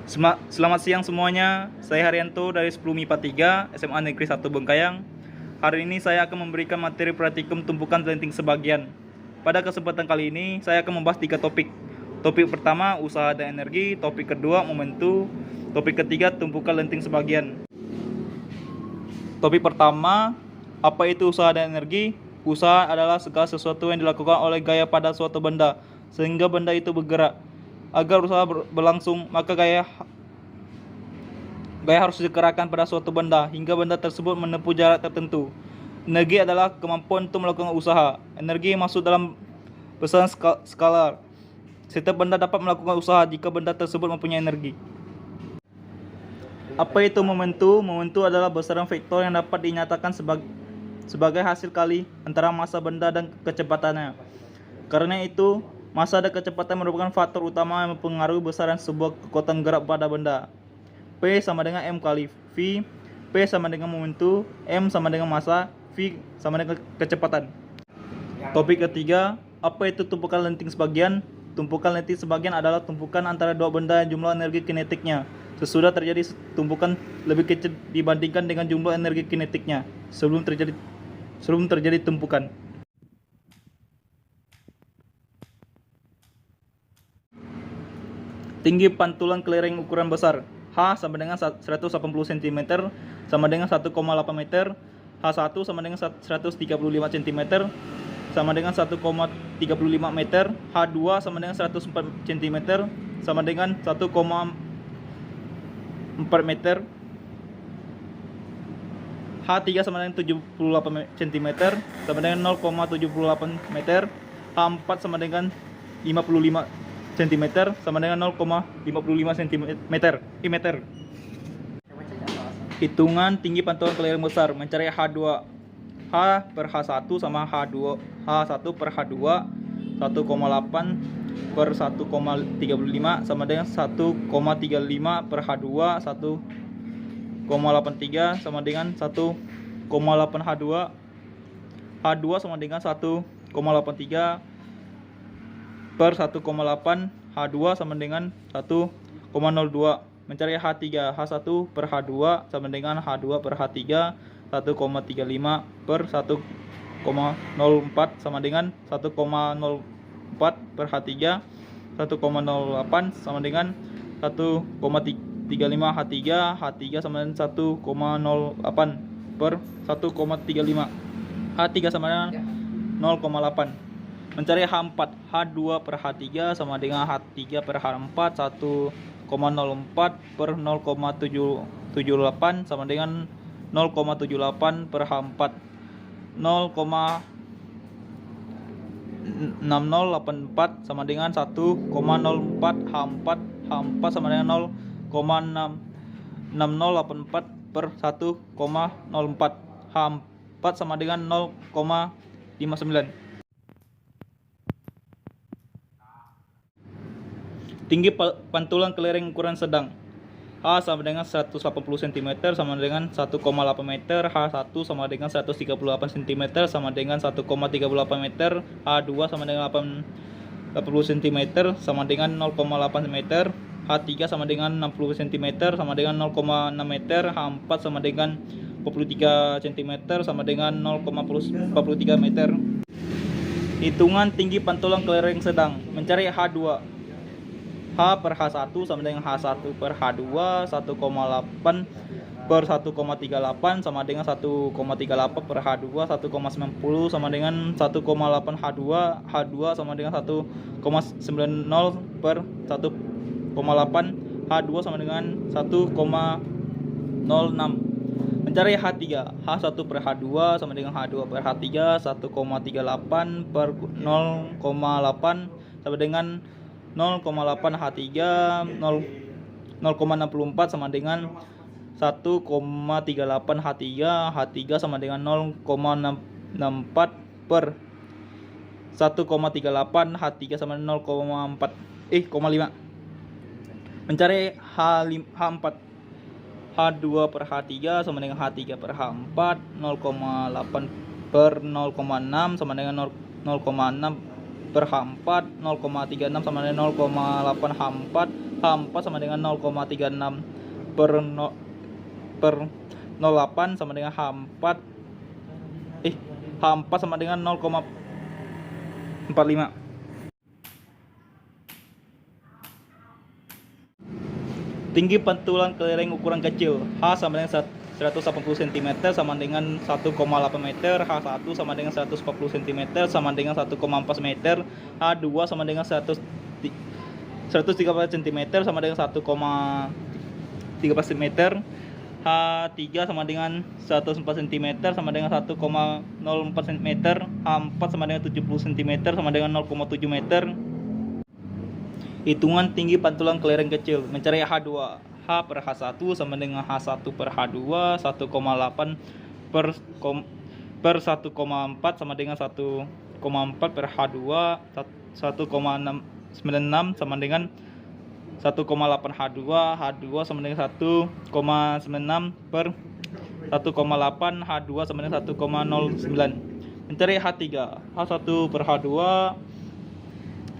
Selamat siang semuanya, saya Haryanto dari 10 MIPA 3 SMA Negeri 1 Bengkayang. Hari ini saya akan memberikan materi praktikum tumpukan lenting sebagian. Pada kesempatan kali ini saya akan membahas 3 topik. Topik pertama, usaha dan energi. Topik kedua, momentum. Topik ketiga, tumpukan lenting sebagian. Topik pertama, apa itu usaha dan energi? Usaha adalah segala sesuatu yang dilakukan oleh gaya pada suatu benda sehingga benda itu bergerak. Agar usaha berlangsung, maka gaya harus dikerahkan pada suatu benda hingga benda tersebut menempuh jarak tertentu. Energi adalah kemampuan untuk melakukan usaha. Energi masuk dalam besaran skalar. Setiap benda dapat melakukan usaha jika benda tersebut mempunyai energi. Apa itu momentum? Momentum adalah besaran vektor yang dapat dinyatakan sebagai hasil kali antara massa benda dan kecepatannya. Karena itu, massa dan kecepatan merupakan faktor utama yang mempengaruhi besaran sebuah kekuatan gerak pada benda. P sama dengan M kali V, P sama dengan momentum, M sama dengan massa, V sama dengan kecepatan. Topik ketiga, apa itu tumpukan lenting sebagian? Tumpukan lenting sebagian adalah tumpukan antara dua benda yang jumlah energi kinetiknya sesudah terjadi tumpukan lebih kecil dibandingkan dengan jumlah energi kinetiknya sebelum terjadi tumpukan. Tinggi pantulan kelereng ukuran besar. H sama dengan 180 cm sama dengan 1,8 meter. H1 sama dengan 135 cm sama dengan 1,35 meter. H2 sama dengan 104 cm sama dengan 1,4 meter. H3 sama dengan 78 cm sama dengan 0,78 meter. H4 sama dengan 55 cm sama dengan 0,55 cm. Hitungan tinggi pantulan kelereng besar. Mencari H2. H per H1 sama H2. H1 per H2 1,8 per 1,35 sama dengan 1,35 per H2 1,83 sama dengan 1,8 H2. H2 sama dengan 1,83 per 1,8. H2 sama dengan 1,02. Mencari H3. H1 per H2 sama dengan H2 per H3 1,35 per 1,04 sama dengan 1,04 per H3 1,08 sama dengan 1,35 H3. H3 sama dengan 1,08 per 1,35. H3 sama dengan 0,8. Mencari H4. H2 per H3 sama dengan H3 per H4 1,04 per 0,78 sama dengan 0,78 per H4. 0,6084 sama dengan 1,04 H4. H4 sama dengan 0,6084 per 1,04. H4 sama dengan 0,59. Tinggi pantulan kelereng ukuran sedang. H sama dengan 180 cm sama dengan 1,8 meter. H1 sama dengan 138 cm sama dengan 1,38 meter. H2 sama dengan 80 cm sama dengan 0,8 meter. H3 sama dengan 60 cm sama dengan 0,6 meter. H4 sama dengan 43 cm sama dengan 0,43 meter. Hitungan tinggi pantulan kelereng sedang. Mencari H2. H per H1 sama dengan H1 per H2 1,8 per 1,38 sama dengan 1,38 per H2 1,90 sama dengan 1,8 H2. H2 sama dengan 1,90 per 1,8. H2 sama dengan 1,06. Mencari H3. H1 per H2 sama dengan H2 per H3 1,38 per 0,8 sama dengan 0,8 H3. 0,64 sama dengan 1,38 H3. H3 sama dengan 0,64 per 1,38. H3 sama dengan 0,5. Mencari H4. H2 per H3 sama dengan H3 per H4. 0,8 per 0,6 sama dengan 0,6 per H4. 0,36 sama dengan 0,8 H4. H4 sama dengan 0,36 per 0,8 sama dengan H4 sama dengan 0,45. Tinggi pantulan kelereng ukuran kecil. H sama dengan 180 cm sama dengan 1,8 meter. H1 sama dengan 140 cm sama dengan 1,4 meter. H2 sama dengan 130 cm sama dengan 1,13 meter. H3 sama dengan 104 cm sama dengan 1,04 meter. H4 sama dengan 70 cm sama dengan 0,7 meter. Hitungan tinggi pantulan kelereng kecil. Mencari H2. H per H1 sama dengan H1 per H2. 1,8 per 1,4 sama dengan 1,4 per H2. 1,96 sama dengan 1,8 H2. H2 sama dengan 1,96 per 1,8. H2 sama dengan 1,09. Mencari H3. H1 per H2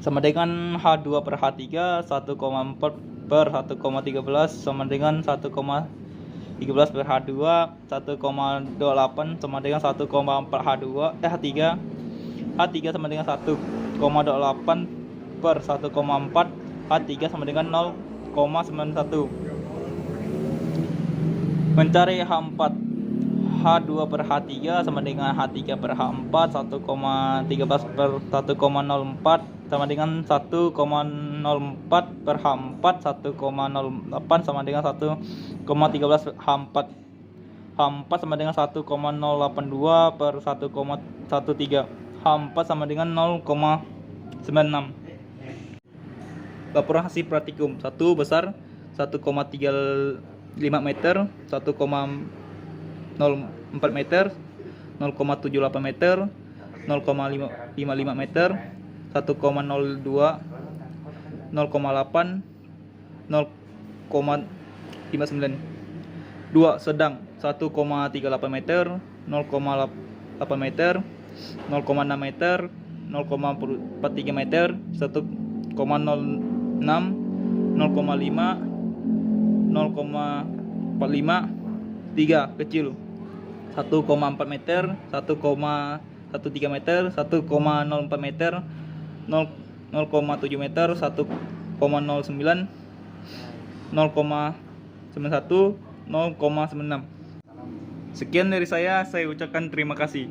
sama dengan H2 per H3. 1,4 per 1,13 sama dengan 1,13 per H2. 1,28 sama dengan 1,4 H3. H3 sama dengan 1,28 per 1,4. H3 sama dengan 0,91. Mencari H4. H2 per H3 sama dengan H3 per H4. 1,13 per 1,04 sama dengan 1,04 per H4. 1,08 sama dengan 1,13 H4. H4 sama dengan 1,082 per 1,13. H4 sama dengan 0,96. Laporan hasil praktikum. 1 besar 1,35 meter, 1,04 meter, 0,78 meter, 0,55 meter, 1,02, 0,8, 0,59. 2 sedang 1,38 meter, 0,8 meter, 0,6 meter, 0,43 meter, 1,06, 0,5, 0,45. 3 kecil 1,4 meter, 1,13 meter, 1,04 meter, 0,7 meter, 1,09, 0,91, 0,96. Sekian dari saya ucapkan terima kasih.